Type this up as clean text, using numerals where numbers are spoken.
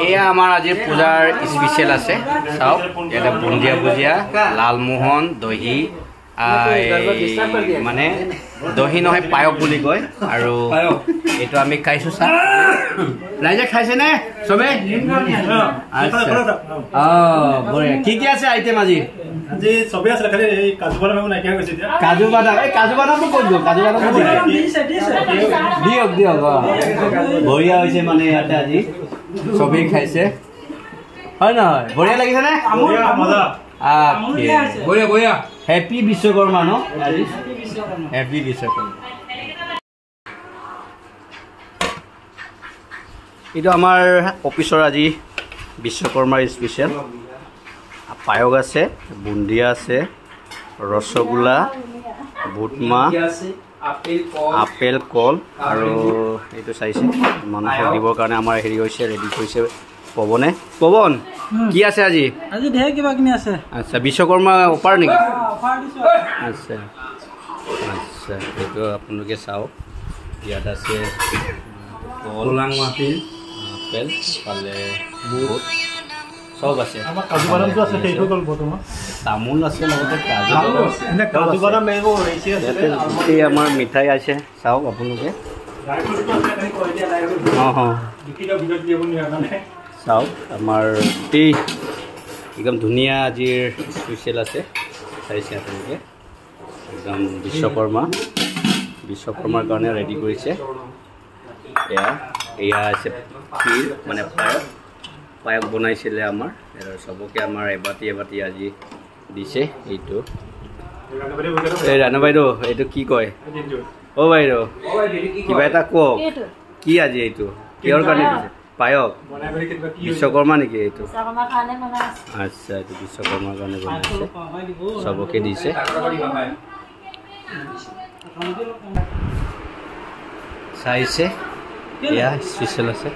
এয়া আমাৰ আজিৰ পূজাৰ স্পেচিয়েল আছে চাওক এটা বুন্দিয়া ভুজিয়া লালমোহন দহি মানে দহি নহয় পায়স বুলি কয় আৰু এইটো আমি খাইছো চা ৰাইজে খাইছে নে সবে বঢ়িয়া কি কি আছে আইটেম আজি সবে আছে খালি এই কাজু বাদাম নাইকিয়া হৈছে এতিয়া কাজু বাদাম ক'ত গ'ল কাজু বাদাম দিয়ক বঢ়িয়া হৈছে মানে ইয়াতে আজি সবেই খাইছে হয় নহয় বঢ়িয়া লাগিছে নে বঢ়িয়া হেপী বিশ্বকৰ্মা ন হেপী বিশ্বকৰ্মা এইটো আমাৰ অফিচৰ আজি বিশ্বকৰ্মাৰ স্পেচিয়েল পায়স আছে বুন্দিয়া আছে ৰসগোল্লা বুটমাহ আপেল কল আৰু এইটো চাইছে মাংস দিবৰ কাৰণে আমাৰ হেৰি হৈছে ৰেডি কৰিছে পৱন কি আছে আজি ঢেৰ কিবা কিনি আছে আচ্ছা বিশ্বকৰ্মা অফাৰ নেকি আচ্ছা আচ্ছা এইটো আপোনালোকে চাওক ইয়াত আছে কলাং আপেল পালে বুট সব আছে কাজু বাদামটো আছে সেইটো গ'ল বৰ্তমান তামোল আছে লগতে কাজু বাদাম মেংগো হৈছে এই আমাৰ মিঠাই আছে চাওক আপোনালোকে চাওক আমাৰ এই একদম ধুনীয়া আজিৰ স্পেচিয়েল আছে চাইছে আপোনালোকে একদম বিশ্বকৰ্মাৰ কাৰণে ৰেডি কৰিছে এয়া আছে ক্ষীৰ মানে পায়স বনাইছিলে আমাৰ সবকে আমাৰ এবাটি আজি দিছে এইটো এই ৰাণু বাইদেউ এইটো কি কয় অ বাইদেউ কিবা এটা কওক কি আজি এইটো কিহৰ কাৰণে দিছে পায়স বিশ্বকৰ্মা নেকি এইটো আচ্ছা এইটো বিশ্বকৰ্মাৰ কাৰণে বনাইছে সবকে দিছে চাইছে এয়া স্পেচিয়েল আছে